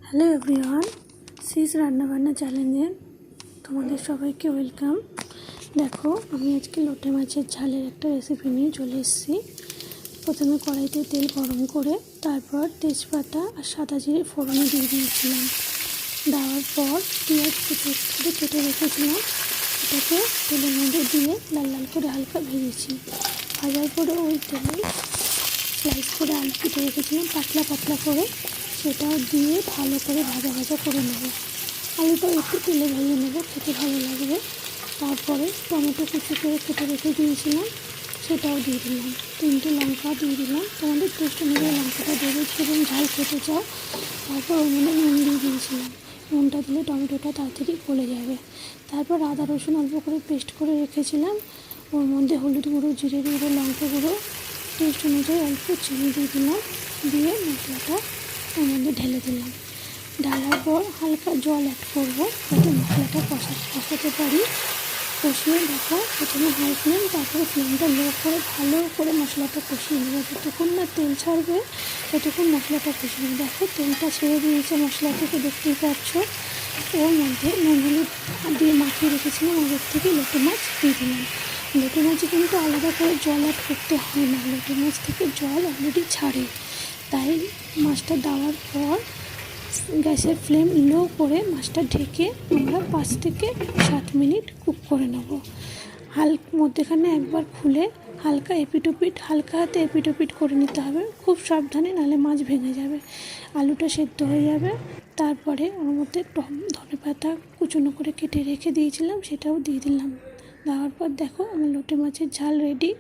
Hello everyone, cis রান্নাবান্না চ্যানেলে তোমাদের সবাইকে ওয়েলকাম। দেখো, আমি আজকে লোটে মাছের ঝালের একটা রেসিপি নিয়ে চলে এসেছি। প্রথমে কড়াইতে তেল গরম করে তারপর তেজপাতা আর সাদা জিরে ফোড়নে দিয়ে দিয়েছিলাম। দেওয়ার পর পেঁয়াজ কুচি করে কেটে রেখেছিলাম, এটাকে তেলের মধ্যে দিয়ে লাল লাল করে হালকা ভেজেছি। ভাজার পরে ওই তেলে স্লাইস করে আলু কেটে রেখেছিলাম পাতলা পাতলা করে, সেটাও দিয়ে ভালো করে ভাজা ভাজা করে নেব। আলুটা একটু তেলে ভেজে নেব, খেতে ভালো লাগবে। তারপরে টমেটো কুচি করে কেটে রেখে দিয়েছিলাম, সেটাও দিয়ে দিলাম। 3টে লঙ্কা দিয়ে দিলাম, তোমাদের টেস্ট অনুযায়ী লঙ্কাটা দেবে, যেরকম ঝাল খেতে চাও। তারপর ওর মধ্যে নুন দিয়ে দিয়েছিলাম, নুনটা দিলে টমেটোটা তাড়াতাড়ি গলে যাবে। তারপর আদা রসুন অল্প করে পেস্ট করে রেখেছিলাম, ওর মধ্যে হলুদ গুঁড়ো, জিরে গুঁড়ো, লঙ্কা গুঁড়ো, টেস্ট অনুযায়ী অল্প চিনি দিয়ে দিলাম, দিয়ে মশলাটা ওর মধ্যে ঢেলে দিলাম। ঢালার পর হালকা জল অ্যাড করবো যাতে মশলাটা কষাতে পারি। কষিয়ে দেখো, প্রথমে হাই ফ্লেম, তারপরে ফ্লেমটা লো করে ভালো করে মশলাটা কষিয়ে নেবো। যতক্ষণ না তেল ছাড়বে ততক্ষণ মশলাটা কষিয়ে নেবো। দেখো, তেলটা ছেড়ে দিয়েছে মশলা থেকে, দেখতেই পাচ্ছ। ওর মধ্যে নুন হলুদ দিয়ে মাখিয়ে রেখেছিলাম আগের থেকে লোটে মাছ দিয়ে দিলাম। লোটে মাছে কিন্তু আলাদা করে জল অ্যাড করতে হয় না, লোটে মাছ থেকে জল অলরেডি ছাড়ে। তাই মাছটা দেওয়ার পর গ্যাসের ফ্লেম লো করে মাছটা ঢেকে আমরা 5 থেকে 7 মিনিট কুক করে নেব। মধ্যেখানে একবার খুলে হালকা হালকা হাতে এপিটোপিট করে নিতে হবে, খুব সাবধানে, নাহলে মাছ ভেঙে যাবে, আলুটা সেদ্ধ হয়ে যাবে। তারপরে ওর মধ্যে ধনে পাতা কুচনো করে কেটে রেখে দিয়েছিলাম, সেটাও দিয়ে দিলাম। দেওয়ার পর দেখো, আমার লোটে মাছের ঝাল রেডি।